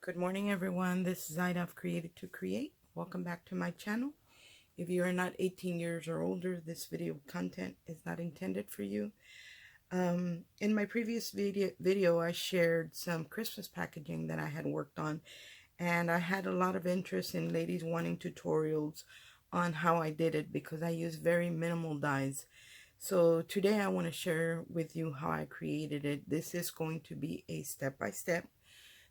Good morning, everyone. This is Ida of Created to Create. Welcome back to my channel. If you are not 18 years or older, this video content is not intended for you. In my previous video, I shared some Christmas packaging that I had worked on, and I had a lot of interest in ladies wanting tutorials on how I did it because I use very minimal dies. So today I want to share with you how I created it. This is going to be a step-by-step.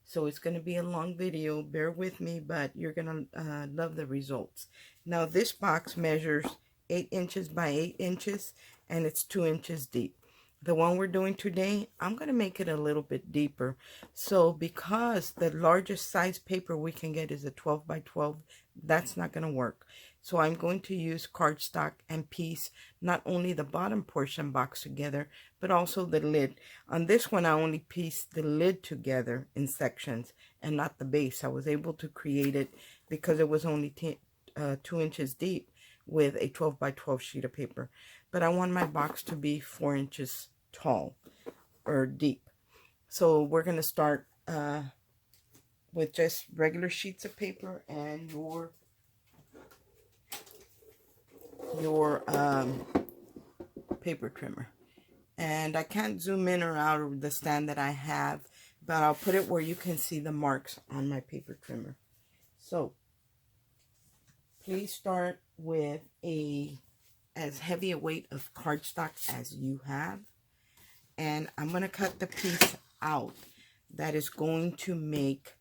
So it's going to be a long video, bear with me, but you're going to love the results. Now this box measures 8 inches by 8 inches and it's 2 inches deep. The one we're doing today, I'm going to make it a little bit deeper. So because the largest size paper we can get is a 12 by 12, that's not going to work. So I'm going to use cardstock and piece not only the bottom portion box together, but also the lid. On this one, I only pieced the lid together in sections and not the base. I was able to create it because it was only 2 inches deep with a 12 by 12 sheet of paper. But I want my box to be 4 inches tall or deep. So we're going to start with just regular sheets of paper and your paper trimmer. And I can't zoom in or out of the stand that I have, but I'll put it where you can see the marks on my paper trimmer. So please start with as heavy a weight of cardstock as you have, and I'm going to cut the piece out that is going to make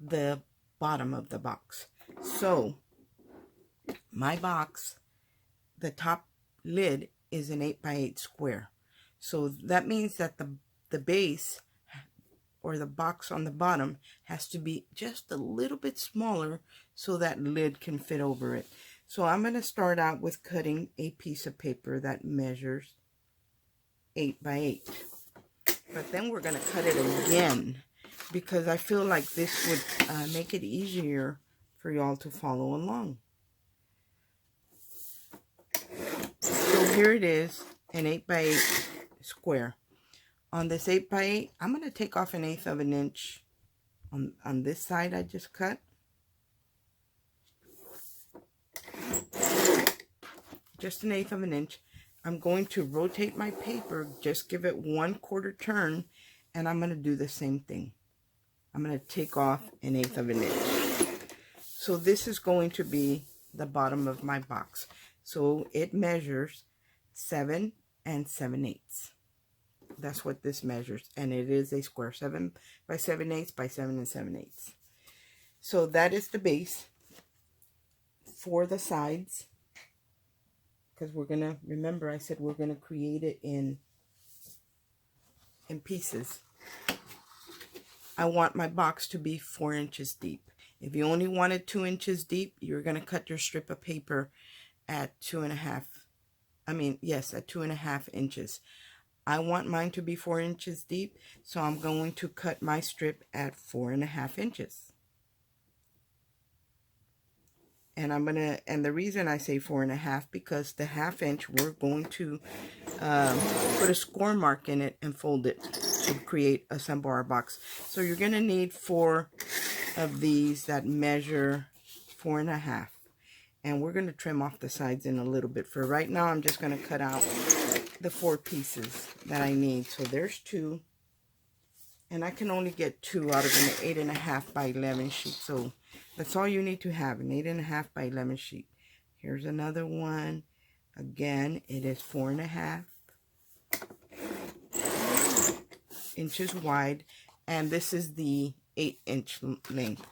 the bottom of the box. So my box, the top lid is an 8 by 8 square. So that means that the base or the box on the bottom has to be just a little bit smaller so that lid can fit over it. So I'm going to start out with cutting a piece of paper that measures 8 by 8. But then we're going to cut it again because I feel like this would make it easier for y'all to follow along. So here it is, an 8 by 8 square. On this 8 by 8, I'm going to take off 1/8 of an inch on this side I just cut. Just 1/8 of an inch. I'm going to rotate my paper, just give it 1/4 turn, and I'm going to do the same thing. I'm going to take off 1/8 of an inch. So this is going to be the bottom of my box. So it measures 7 7/8. That's what this measures, and it is a square, 7 by 7/8 by 7 7/8. So that is the base for the sides, because we're gonna, remember I said we're gonna create it in pieces. I want my box to be 4 inches deep. If you only wanted 2 inches deep, you're gonna cut your strip of paper at 2.5. At 2.5 inches. I want mine to be 4 inches deep, so I'm going to cut my strip at 4.5 inches. And and the reason I say 4.5, because the 1/2 inch, we're going to put a score mark in it and fold it to create a sunbar box. So you're going to need 4 of these that measure 4.5. And we're going to trim off the sides in a little bit. For right now, I'm just going to cut out the 4 pieces that I need. So there's 2. And I can only get 2 out of an 8.5 by 11 sheet. So that's all you need to have, an 8.5 by 11 sheet. Here's another one. Again, it is 4.5 inches wide. And this is the 8-inch length.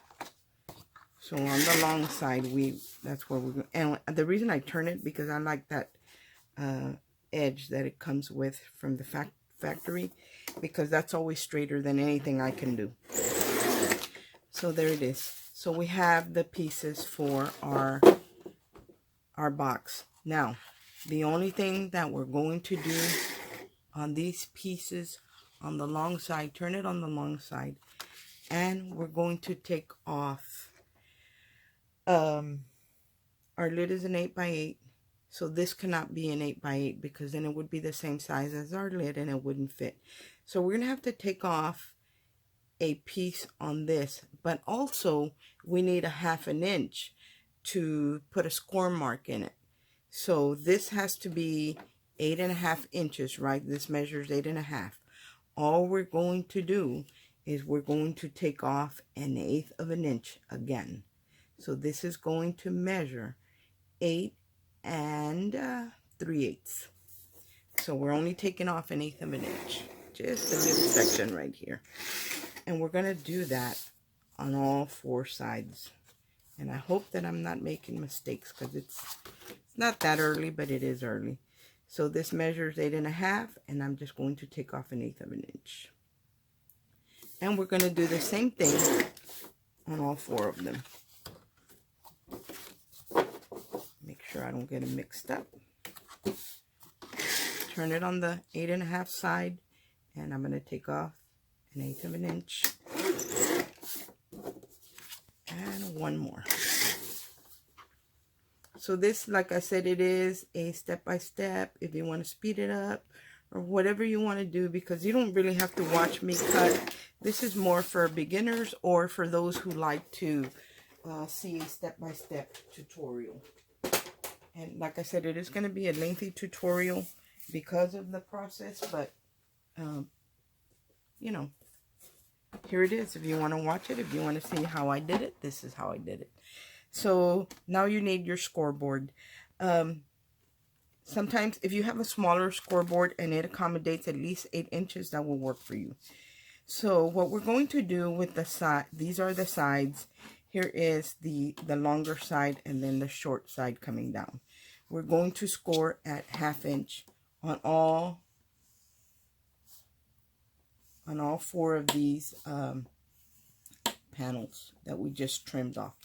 So on the long side, that's where we're going. And the reason I turn it, because I like that edge that it comes with from the factory, because that's always straighter than anything I can do. So there it is. So we have the pieces for our box. Now, the only thing that we're going to do on these pieces on the long side, turn it on the long side, and we're going to take off our lid is an 8 by 8, so this cannot be an 8 by 8 because then it would be the same size as our lid and it wouldn't fit. So we're gonna have to take off a piece on this, but also we need a 1/2 inch to put a score mark in it. So this has to be 8.5 inches, right? This measures 8.5. All we're going to do is we're going to take off 1/8 of an inch again. So this is going to measure 8 3/8. So we're only taking off 1/8 of an inch, just a little section right here. And we're going to do that on all 4 sides. And I hope that I'm not making mistakes, because it's not that early, but it is early. So this measures 8.5, and I'm just going to take off 1/8 of an inch. And we're going to do the same thing on all 4 of them. Make sure I don't get them mixed up. Turn it on the 8.5 side, and I'm going to take off 1/8 of an inch. And one more. So this, like I said, it is a step-by-step if you want to speed it up or whatever you want to do, because you don't really have to watch me cut. This is more for beginners or for those who like to see a step-by-step tutorial. And like I said, it is going to be a lengthy tutorial because of the process, but you know, here it is. If you want to watch it, if you want to see how I did it, this is how I did it. So now you need your scoreboard. Sometimes if you have a smaller scoreboard and it accommodates at least 8 inches, that will work for you. So what we're going to do with the side, these are the sides. Here is the longer side and then the short side coming down. We're going to score at 1/2 inch on all 4 of these panels that we just trimmed off.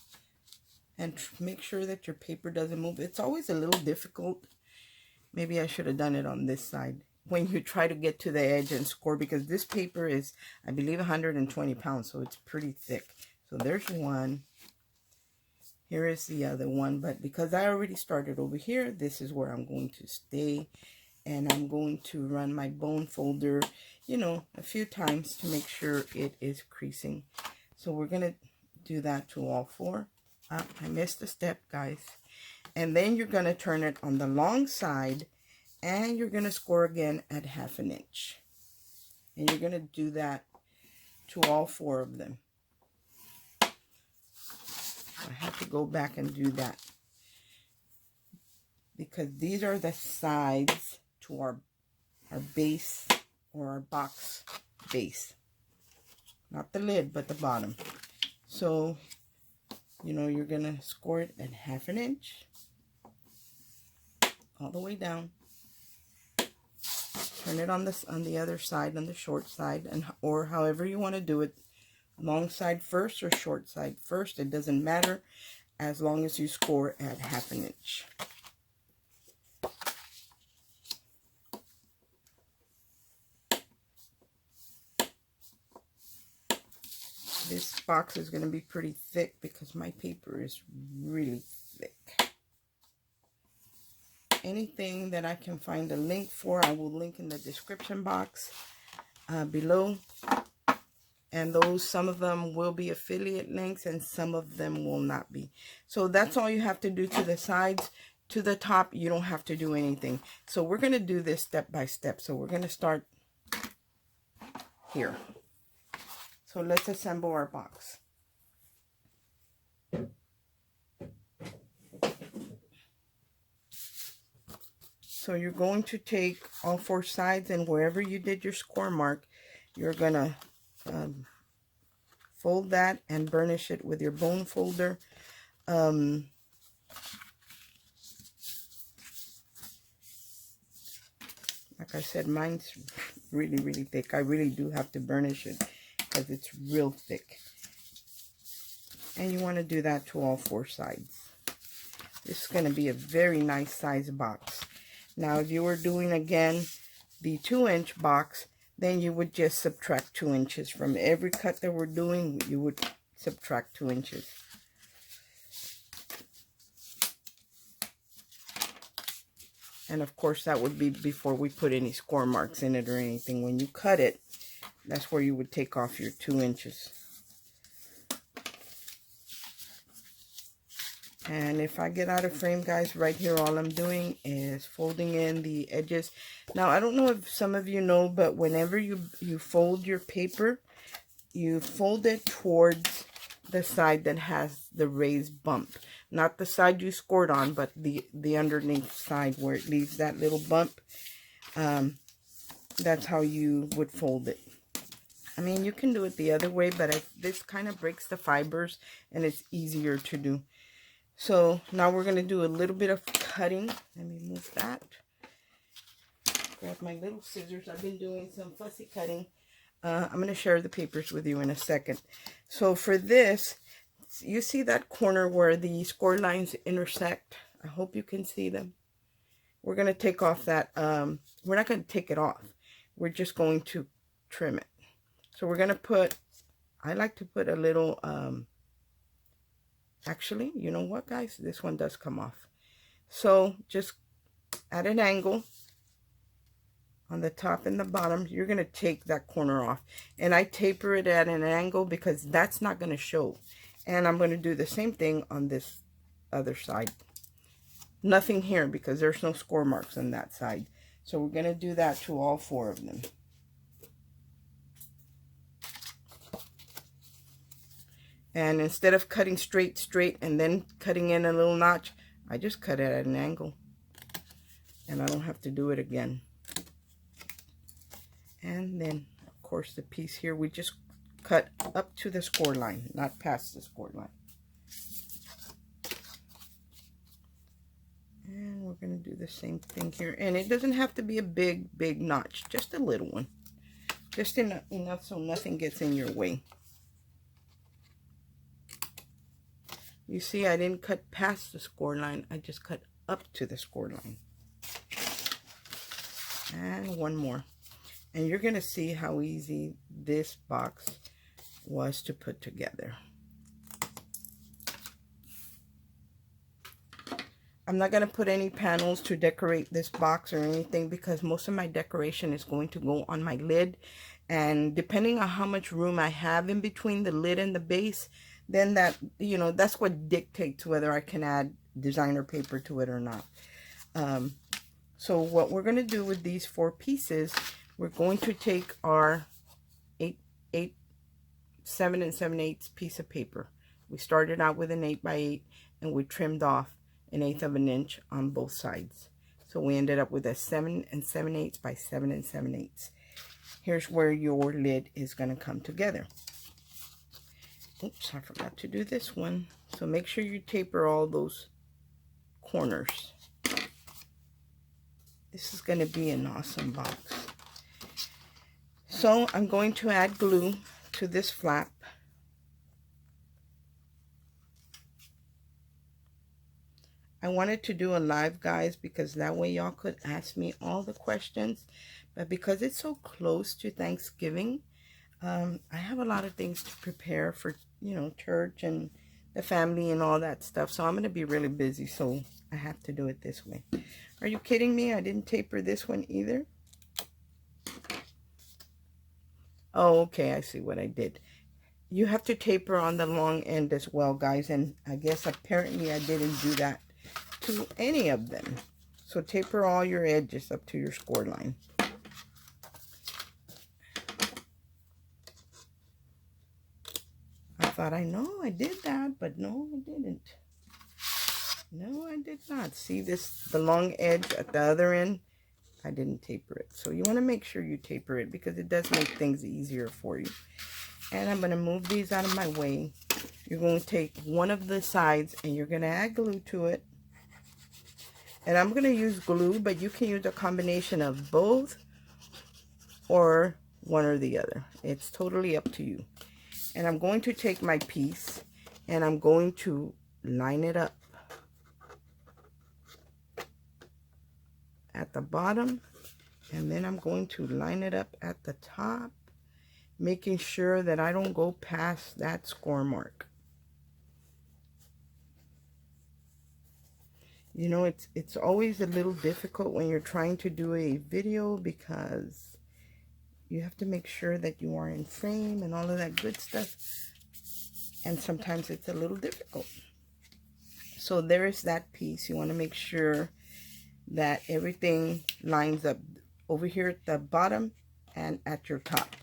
And make sure that your paper doesn't move. It's always a little difficult. Maybe I should have done it on this side when you try to get to the edge and score, because this paper is, I believe, 120 pounds, so it's pretty thick. So there's one. Here is the other one, but because I already started over here, this is where I'm going to stay. And I'm going to run my bone folder, you know, a few times to make sure it is creasing. So we're going to do that to all 4. I missed a step, guys. And then you're going to turn it on the long side, and you're going to score again at 1/2 inch. And you're going to do that to all 4 of them. I have to go back and do that, because these are the sides to our base, or our box base. Not the lid, but the bottom. So, you know, you're going to score it at 1/2 inch. All the way down. Turn it on the other side, on the short side, and or however you want to do it. Long side first or short side first. It doesn't matter, as long as you score at 1/2 inch. This box is going to be pretty thick because my paper is really thick. Anything that I can find a link for, I will link in the description box below. And some of them will be affiliate links and some of them will not be. So that's all you have to do to the sides. To the top, you don't have to do anything. So we're going to do this step by step. So we're going to start here. So let's assemble our box. So you're going to take all 4 sides, and wherever you did your score mark, you're going to fold that and burnish it with your bone folder. Like I said, mine's really, really thick. I really do have to burnish it because it's real thick. And you want to do that to all 4 sides. This is going to be a very nice size box. Now, if you were doing, again, the 2-inch box, then you would just subtract 2 inches. From every cut that we're doing, you would subtract 2 inches. And of course, that would be before we put any score marks in it or anything. When you cut it, that's where you would take off your 2 inches. And if I get out of frame, guys, right here, all I'm doing is folding in the edges. Now, I don't know if some of you know, but whenever you fold your paper, you fold it towards the side that has the raised bump. Not the side you scored on, but the underneath side where it leaves that little bump. That's how you would fold it. I mean, you can do it the other way, but this kind of breaks the fibers and it's easier to do. So now we're going to do a little bit of cutting. Let me move that. Grab my little scissors. I've been doing some fussy cutting. I'm going to share the papers with you in a second. So for this, you see that corner where the score lines intersect? I hope you can see them. We're going to take off that. We're not going to take it off. We're just going to trim it. So we're going to put, I like to put a little, actually, you know what, guys? This one does come off. So just at an angle on the top and the bottom, you're going to take that corner off. And I taper it at an angle because that's not going to show. And I'm going to do the same thing on this other side. Nothing here because there's no score marks on that side. So we're going to do that to all 4 of them. And instead of cutting straight and then cutting in a little notch, I just cut it at an angle. And I don't have to do it again. And then, of course, the piece here, we just cut up to the score line, not past the score line. And we're going to do the same thing here. And it doesn't have to be a big notch, just a little one. Just enough so nothing gets in your way. You see, I didn't cut past the score line. I just cut up to the score line. And one more. And you're going to see how easy this box was to put together. I'm not going to put any panels to decorate this box or anything because most of my decoration is going to go on my lid. And depending on how much room I have in between the lid and the base, then that, you know, that's what dictates whether I can add designer paper to it or not. So what we're going to do with these 4 pieces, we're going to take our 7 7/8 piece of paper. We started out with an 8x8 and we trimmed off 1/8 of an inch on both sides. So we ended up with a 7 7/8 by 7 7/8. Here's where your lid is going to come together. Oops, I forgot to do this one. So make sure you taper all those corners. This is going to be an awesome box. So I'm going to add glue to this flap. I wanted to do a live, guys, because that way y'all could ask me all the questions. But because it's so close to Thanksgiving, I have a lot of things to prepare for, you know, church and the family and all that stuff. So I'm going to be really busy. So I have to do it this way. Are you kidding me? I didn't taper this one either. Oh, okay. I see what I did. You have to taper on the long end as well, guys. And I guess apparently I didn't do that to any of them. So taper all your edges up to your score line. I thought, I know I did that, but no, I didn't. No, I did not. See this, the long edge at the other end? I didn't taper it. So you want to make sure you taper it because it does make things easier for you. And I'm going to move these out of my way. You're going to take one of the sides and you're going to add glue to it. And I'm going to use glue, but you can use a combination of both or one or the other. It's totally up to you. And I'm going to take my piece and I'm going to line it up at the bottom, and then I'm going to line it up at the top, making sure that I don't go past that score mark. You know, it's always a little difficult when you're trying to do a video because you have to make sure that you are in frame and all of that good stuff. And sometimes it's a little difficult. So there is that piece. You want to make sure that everything lines up over here at the bottom and at your top.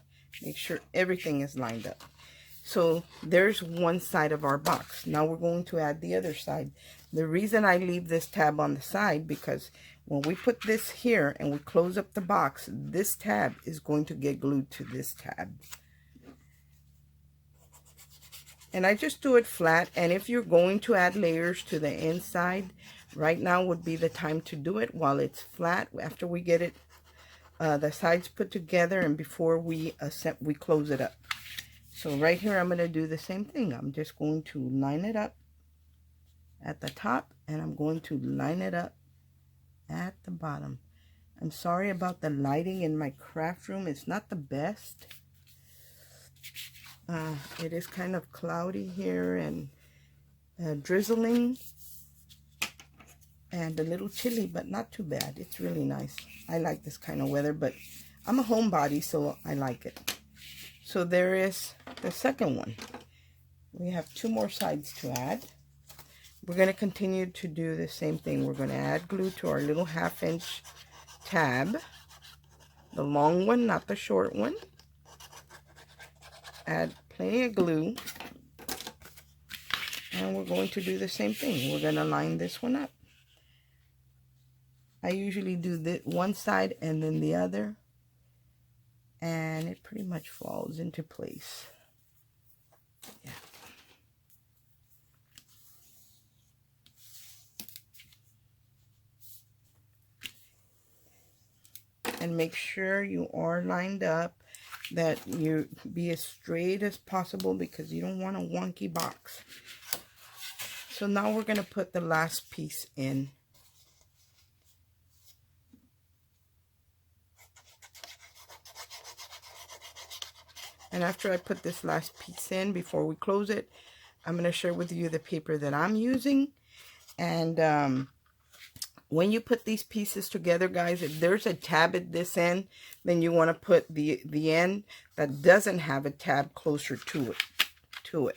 Make sure everything is lined up. So there's one side of our box. Now we're going to add the other side. The reason I leave this tab on the side, because when we put this here and we close up the box, this tab is going to get glued to this tab. And I just do it flat. And if you're going to add layers to the inside, right now would be the time to do it while it's flat, after we get it the sides put together and before we close it up. So right here I'm going to do the same thing. I'm just going to line it up at the top and I'm going to line it up at the bottom. I'm sorry about the lighting in my craft room. It's not the best. It is kind of cloudy here and drizzling and a little chilly, but not too bad. It's really nice. I like this kind of weather, but I'm a homebody, so I like it. So there is the second one. We have 2 more sides to add. We're going to continue to do the same thing. We're going to add glue to our little 1/2 inch tab. The long one, not the short one. Add plenty of glue. And we're going to do the same thing. We're going to line this one up. I usually do one side and then the other. And it pretty much falls into place. Yeah. And make sure you are lined up, that you be as straight as possible because you don't want a wonky box. So now we're going to put the last piece in. And after I put this last piece in, before we close it, I'm going to share with you the paper that I'm using. And when you put these pieces together, guys, if there's a tab at this end, then you want to put the end that doesn't have a tab closer to it.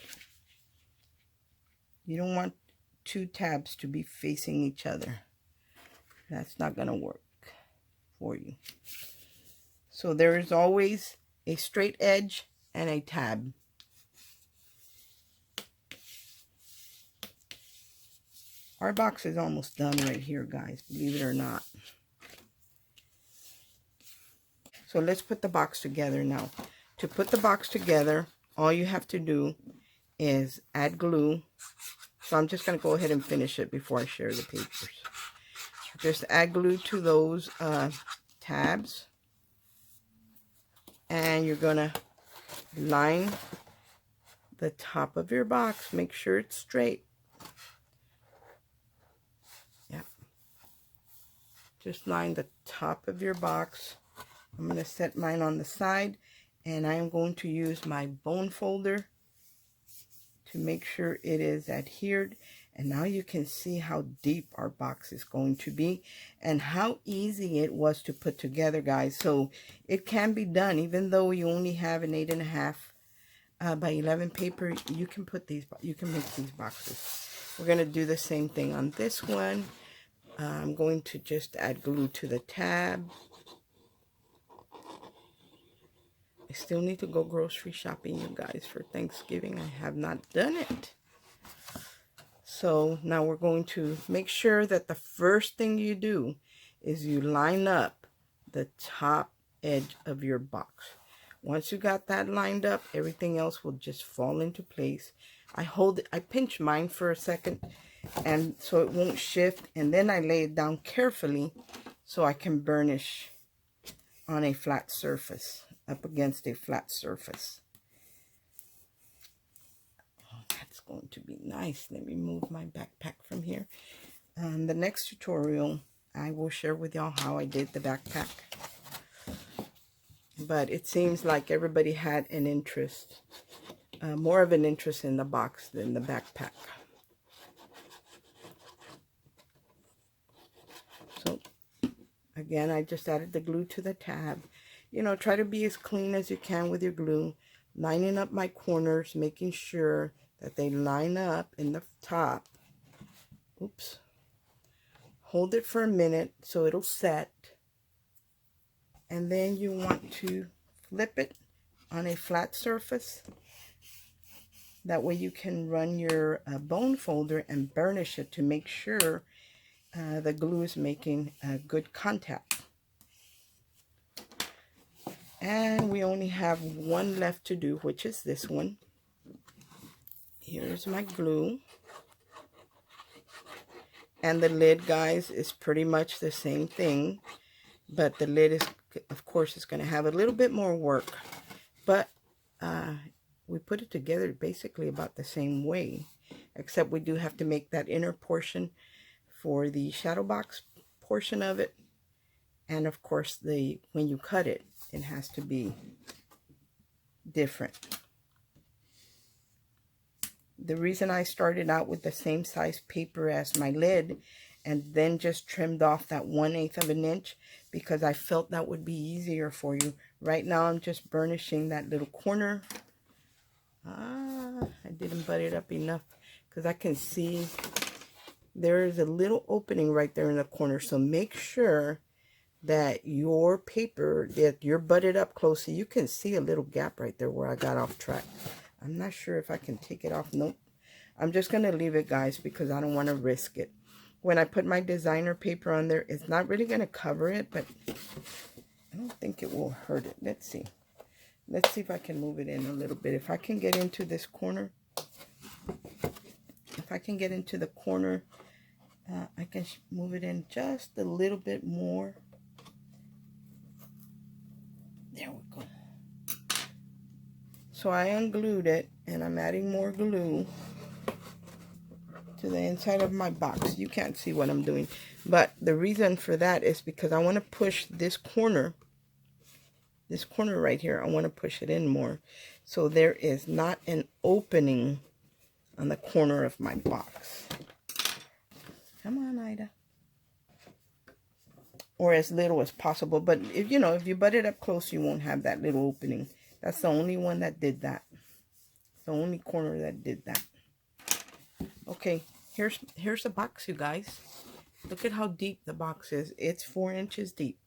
You don't want 2 tabs to be facing each other. That's not going to work for you. So there is always a straight edge and a tab. Our box is almost done right here, guys, believe it or not. So let's put the box together now. To put the box together, all you have to do is add glue. So I'm just going to go ahead and finish it before I share the papers. Just add glue to those tabs. And you're going to line the top of your box. Make sure it's straight. Yeah. Just line the top of your box. I'm going to set mine on the side. And I'm going to use my bone folder to make sure it is adhered. And now you can see how deep our box is going to be and how easy it was to put together, guys. So it can be done, even though you only have an 8.5 by 11 paper. You can put these, you can make these boxes. We're going to do the same thing on this one. I'm going to just add glue to the tab. I still need to go grocery shopping, you guys, for Thanksgiving. I have not done it. So now we're going to make sure that the first thing you do is you line up the top edge of your box. Once you got that lined up, everything else will just fall into place. I pinch mine for a second and so it won't shift, and then I lay it down carefully so I can burnish on a flat surface, up against a flat surface. That's going to be nice. Let me move my backpack from here. The next tutorial, I will share with y'all how I did the backpack. But it seems like everybody had an interest, more of an interest in the box than the backpack. So, again, I just added the glue to the tab. You know, try to be as clean as you can with your glue. Lining up my corners, making sure that they line up in the top. Oops. Hold it for a minute so it'll set. And then you want to flip it on a flat surface. That way you can run your bone folder and burnish it to make sure the glue is making good contact. And we only have one left to do, which is this one. Here's my glue. And the lid, guys, is pretty much the same thing. But the lid is, of course, is going to have a little bit more work. But we put it together basically about the same way. Except we do have to make that inner portion for the shadow box portion of it. And of course, when you cut it, it has to be different. The reason I started out with the same size paper as my lid and then just trimmed off that 1/8 of an inch because I felt that would be easier for you. Right now, I'm just burnishing that little corner. I didn't butt it up enough because I can see there is a little opening right there in the corner. So make sure that your paper, that you're butted up close, so you can see a little gap right there where I got off track. I'm not sure if I can take it off. Nope. I'm just going to leave it, guys, because I don't want to risk it. When I put my designer paper on there, it's not really going to cover it, but I don't think it will hurt it. Let's see. Let's see if I can move it in a little bit. If I can get into this corner, I can move it in just a little bit more. There we go. So I unglued it, and I'm adding more glue to the inside of my box. You can't see what I'm doing, but the reason for that is because I want to push this corner right here. I want to push it in more, so there is not an opening on the corner of my box. Come on, Ida. Or as little as possible, but if you butt it up close, you won't have that little opening. That's the only one that did that. The only corner that did that. Okay, here's the box, you guys. Look at how deep the box is. It's 4 inches deep.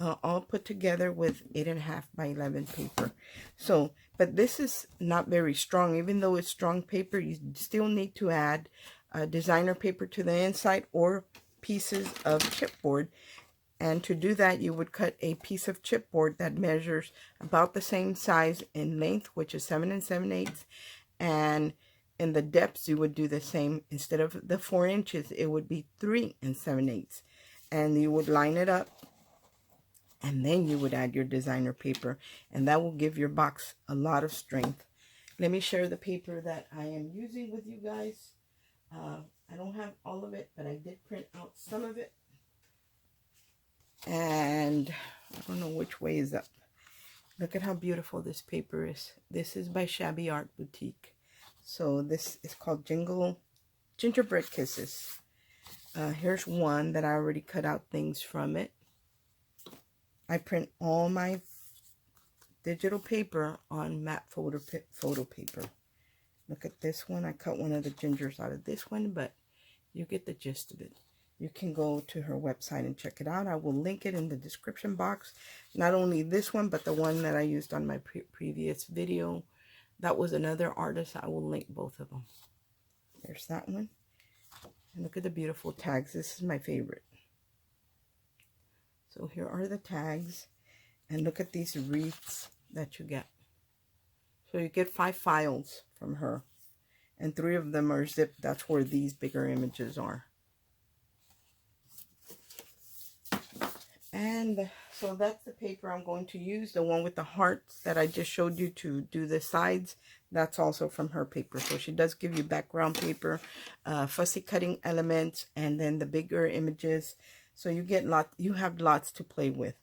All put together with 8.5 by 11 paper. So, but this is not very strong. Even though it's strong paper, you still need to add designer paper to the inside or pieces of chipboard. And to do that, you would cut a piece of chipboard that measures about the same size in length, which is 7 7/8. And in the depths, you would do the same. Instead of the 4 inches, it would be 3 7/8. And you would line it up. And then you would add your designer paper. And that will give your box a lot of strength. Let me share the paper that I am using with you guys. I don't have all of it, but I did print out some of it. And I don't know which way is up. Look at how beautiful this paper is. This is by Shabby Art Boutique. So this is called Gingerbread Kisses. Here's one that I already cut out things from it. I print all my digital paper on matte photo paper. Look at this one. I cut one of the gingers out of this one, but you get the gist of it. You can go to her website and check it out. I will link it in the description box. Not only this one, but the one that I used on my previous video. That was another artist. I will link both of them. There's that one. And look at the beautiful tags. This is my favorite. So here are the tags. And look at these wreaths that you get. So you get 5 files from her. And 3 of them are zipped. That's where these bigger images are. And so that's the paper I'm going to use. The one with the hearts that I just showed you to do the sides. That's also from her paper. So she does give you background paper, fussy cutting elements, and then the bigger images. So you have lots to play with.